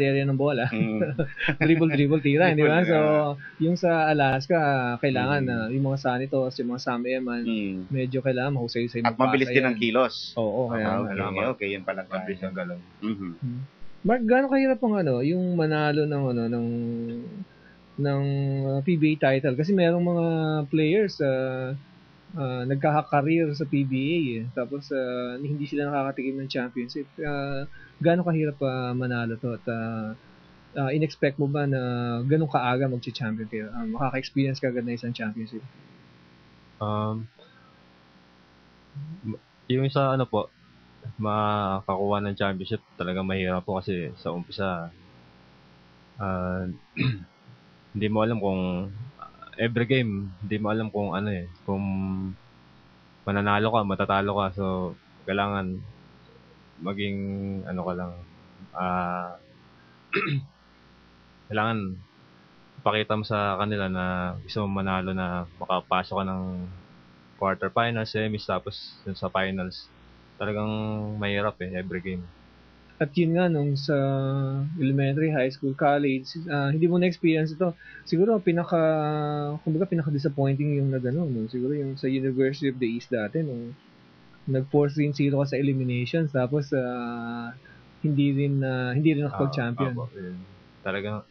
area ng bola. Dribble, tira, di ba? So, yung sa Alaska, kailangan yung mga Sanitos, yung mga Sam Eman, medyo kailangan mahusay-husay at mabilis din ang kilos. Oo, kaya okay, yun pala. Mabilis ang galon. Mark, gaano kahirap yung manalo ng PBA title? Kasi merong mga players nagkaka-career sa PBA tapos hindi sila nakakatikim ng championship. Gaano kahirap manalo to at in-expect mo ba na ganun kaaga magcha-champion kayo? Makaka-experience ka agad na isang championship? Yung sa makakuha ng championship talagang mahirap po kasi sa umpisa hindi mo alam kung every game, hindi mo alam kung kung mananalo ka, matatalo ka. So, kailangan maging ka lang. Kailangan ipakita mo sa kanila na gusto mo manalo, na makapasok ka ng quarterfinals, semis, tapos sa finals. Talagang mahirap every game. At yun nga, nung sa elementary, high school, college, hindi mo na-experience ito. Siguro, pinaka-disappointing yung siguro yung sa University of the East dati, nung nag-4-0 ka sa eliminations, tapos hindi rin nakapag-champion. Talagang,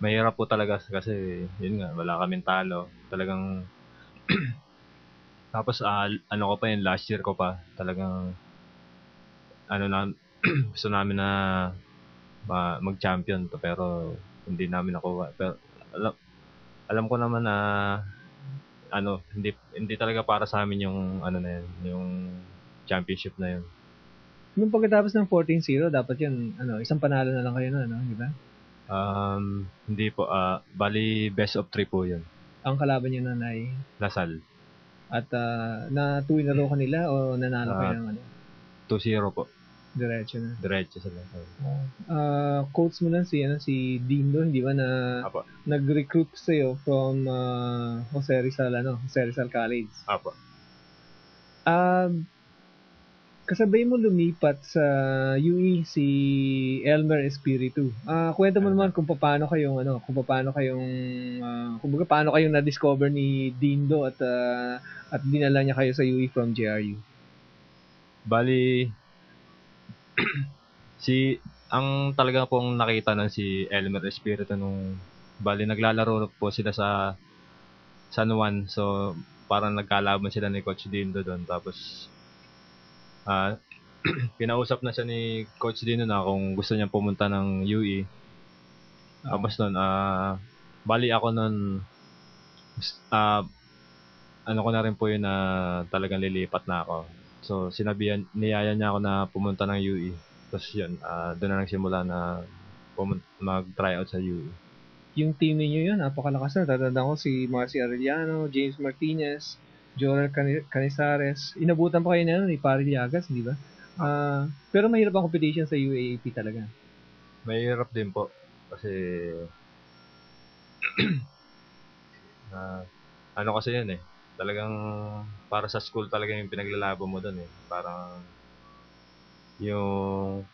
mahirap po talaga kasi, yun nga, wala kaming talo. Talagang, tapos, ko pa yun, last year ko pa, talagang, gusto namin na mag-champion to, pero hindi namin nakuha. Pero alam ko naman na hindi talaga para sa amin yung yung championship na yun. Nung pagkatapos ng 14-0, dapat yun isang panalo na lang kayo di ba? Hindi po, bali best of 3 po yun. Ang kalaban niyo nun ay Lasal. At na 2 in a row kanila o nanalo kayo ng 2-0 po. Diretso sila. Coach mo lang si Dindo, hindi ba, na Apo. nag-recruit sa'yo from Jose Rizal College? Apo. Kasabay mo lumipat sa UE si Elmer Espiritu. Kwento mo naman kung paano kayong paano kayong na-discover ni Dindo at dinala niya kayo sa UE from JRU. Bali, ang talaga pong nakita ng si Elmer Espiritu nung naglalaro po sila sa San Juan, so parang nagkalaban sila ni Coach Dindo doon, tapos pinausap na siya ni Coach Dindo na kung gusto niya pumunta ng UE. Tapos noon, ako noon, ko na rin po yun na talagang lilipat na ako. So, niyaya niya ako na pumunta ng UE. Tapos yun, doon na nagsimula na mag-tryout sa UE. Yung team niyo yun, napakalakas na. Tatandaan ko si Marcy Arellano, James Martinez, Joel Canizares. Inabutan pa kayo na ni Parillagas, di ba? Pero mahirap ang competition sa UAAP talaga. Mahirap din po. Kasi, kasi yun talagang para sa school talaga yung pinaglalaban mo doon Parang yung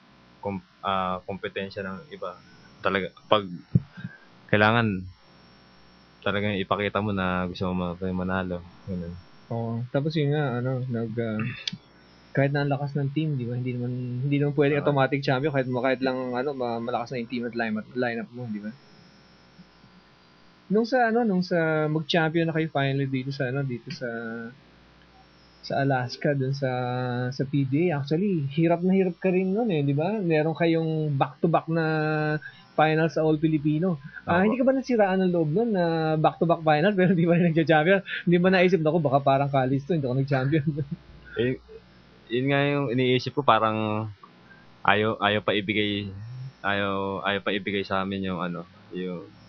kompetensya ng iba. Talaga pag kailangan talagang ipakita mo na gusto mo manalo. Ganun. Oo. Tapos yun nga kahit na ang lakas ng team, di ba? Hindi naman pwedeng automatic champion kahit lang malakas na yung team at lineup mo, di ba? Nung sa mag-champion na kayo finally dito sa Alaska dun sa PBA, actually hirap na hirap ka rin noon di ba? Meron kayong back-to-back na finals sa All Filipino. Hindi ka ba nasiraan ng loob noon na back-to-back final pero hindi ba rin nagcha-champion? Hindi ba naisip na baka parang college to, hindi ako nag-champion? Yun nga yung iniisip ko, parang ayaw pa ibigay sa amin yung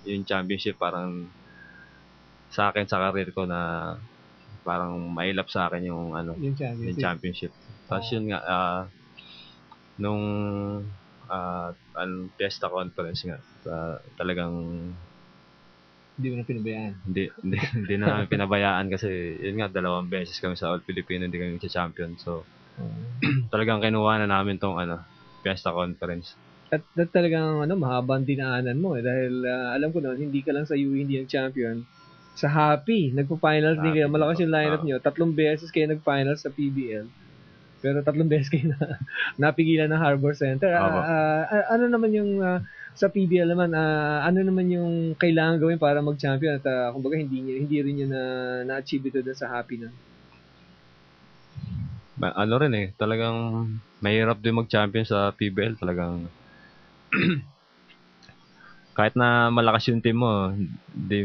yung championship, parang sa akin sa career ko na parang mailap sa akin yung championship. Tapos yun nga nung Fiesta Conference nga talagang hindi mo na pinabayaan. Hindi na namin pinabayaan kasi yun nga 2 beses kami sa All Filipino, hindi kami champion. So talagang kinuha na namin tong Fiesta Conference. At talagang mahabang dinaanan mo dahil alam ko noon hindi ka lang sa UE hindi nag-champion. Sa Happy, nagpo-finals din kayo. Happy din Malakas po. yung lineup niyo. 3 beses kayo nag-finals sa PBL. Pero 3 beses kayo napigilan ng Harbor Center. Ano naman yung sa PBL naman, ano naman yung kailangan gawin para mag-champion at kumbaga hindi rin yun na-achieve ito doon sa Happy na. Ano rin talagang mahirap din mag-champion sa PBL. Talagang kahit na malakas yung team mo, di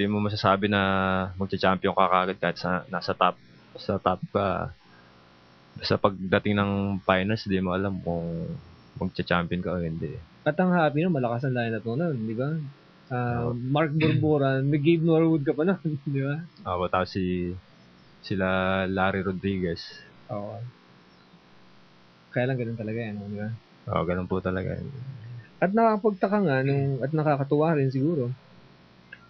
mo masasabi na magcha-champion ka kagad kahit nasa top ka. Sa pagdating ng finals, di mo alam kung magcha-champion ka o hindi. At ang Happy malakas ang lineup mo noon, di ba? Mark Borboran, may Gabe Norwood ka pa noon, di ba? Tapos sila Larry Rodriguez. Oo. Kaya lang ganun talaga yan, di ba? Ganun po talaga. At nakakapagtaka nga at nakakatuwa rin siguro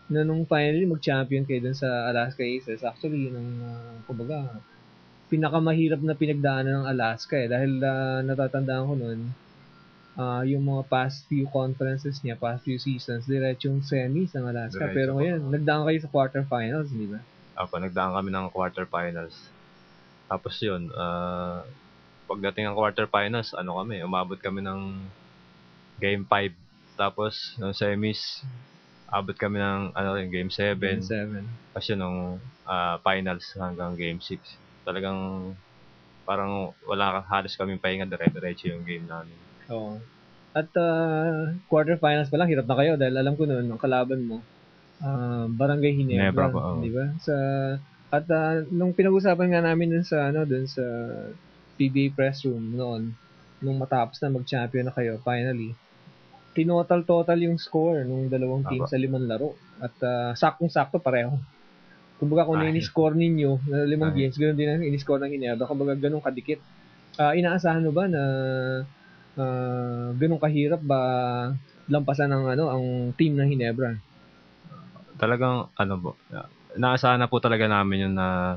na nung finally mag-champion kayo dun sa Alaska Aces, actually kumbaga pinakamahirap na pinagdaanan ng Alaska dahil natatandaan ko noon yung mga past few conferences niya, past few seasons, diretsong semis ng Alaska. Pero ngayon, nagdaan kayo sa quarterfinals, di ba? Nagdaan kami ng quarterfinals. Tapos yun, pagdating ng quarterfinals, umabot kami ng Game 5. Tapos, nung semis, abot kami ng Game 7. Game 7. Kasi nung finals hanggang Game 6. Talagang parang wala halos kaming pahinga, dire-diretso yung game namin. Oo. At quarterfinals pa lang, hirap na kayo dahil alam ko noon, ang kalaban mo, Barangay Ginebra, di ba? At nung pinag-usapan nga namin dun sa PBA press room noon, nung matapos na mag-champion na kayo, finally, tinotal yung score nung dalawang team sa 5 laro. At saktong-sakto pareho. Kumbaga kung ini-score ninyo na 5 games, ganoon din ang ini-score ng Ginebra. Kumbaga ganun kadikit. Inaasahan mo ba na ganun kahirap ba lampasan ang team ng Ginebra? Talagang inaasahan na po talaga namin yun na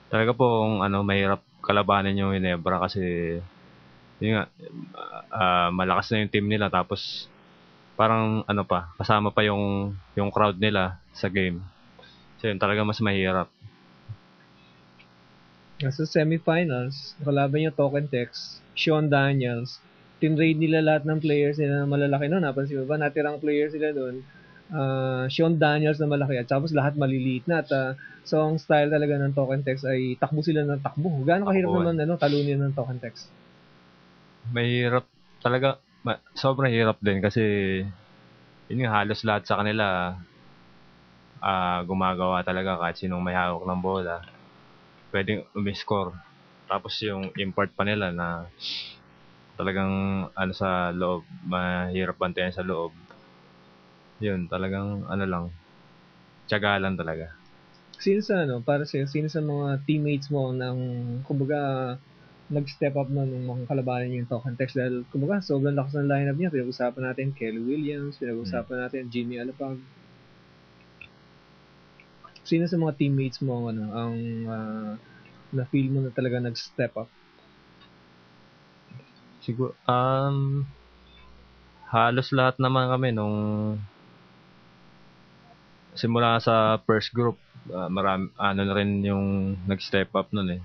talaga pong mahirap kalabanin yung Ginebra kasi yun nga, malakas na yung team nila tapos parang kasama pa yung crowd nila sa game. So yun talaga mas mahirap. Sa semifinals, kalaban yung Token Tex, Sean Daniels, tinrade nila lahat ng players nila na malalaki noon. Napansin mo ba? Natirang players sila doon. Sean Daniels na malaki at tapos lahat maliliit na at so ang style talaga ng Token Tex ay takbo sila ng takbo. Gaano kahirap naman talunin ng Token Tex? Mahirap talaga, sobrang hirap din kasi yun nga, halos lahat sa kanila gumagawa talaga kahit sinong may hawak ng bola pwedeng umiscore. Tapos yung import pa nila na talagang sa loob, mahirap bantayan sa loob. Yun, talagang lang, tiyaga lang talaga. Sino sa mga teammates mo nang kumbaga nag-step up nung mga kalabanan yung Token Tex dahil kumbaga sobrang lakas ng lineup niya. Pinag-usapan natin Kelly Williams, pinag-usapan natin Jimmy Alapag. Sino sa mga teammates mo ang na-feel mo na talaga nag-step up? Siguro, halos lahat naman kami nung simula sa first group, marami, na rin yung nag-step up nun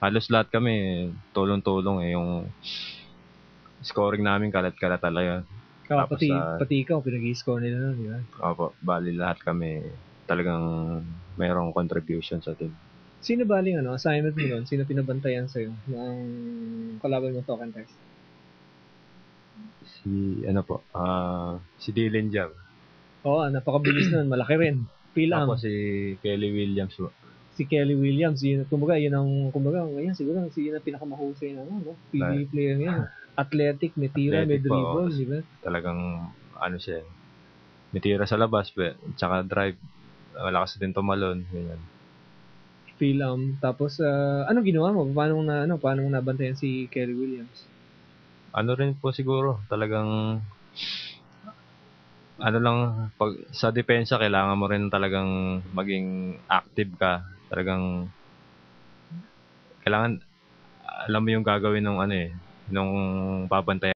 halos lahat kami tulong-tulong yung scoring namin kalat-kalat talaga. Pati ikaw, pinag-i-score nila nun, di ba? Opo, bali lahat kami talagang mayroong contribution sa team. Sino baling assignment mo nun? Sino pinabantayan sa'yo ng kalaban mo Token Tex? Si Dylan Jam. Oo, napakabilis nun, malaki rin. Tapos si Kelly Williams po. Si Kelly Williams, kumbaga ngayon siguro yun ang pinakamahusay na PBA player ngayon. Athletic, may tira, may dribble, di ba? Talagang siya. May tira sa labas, tsaka drive. Malakas din tumalon, ganyan. Tapos anong ginawa mo? Paano mo nabantayan si Kelly Williams? Rin po siguro, talagang pag sa depensa kailangan mo rin talagang maging active ka. Talagang kailangan alam mo yung gagawin ng nung babantayan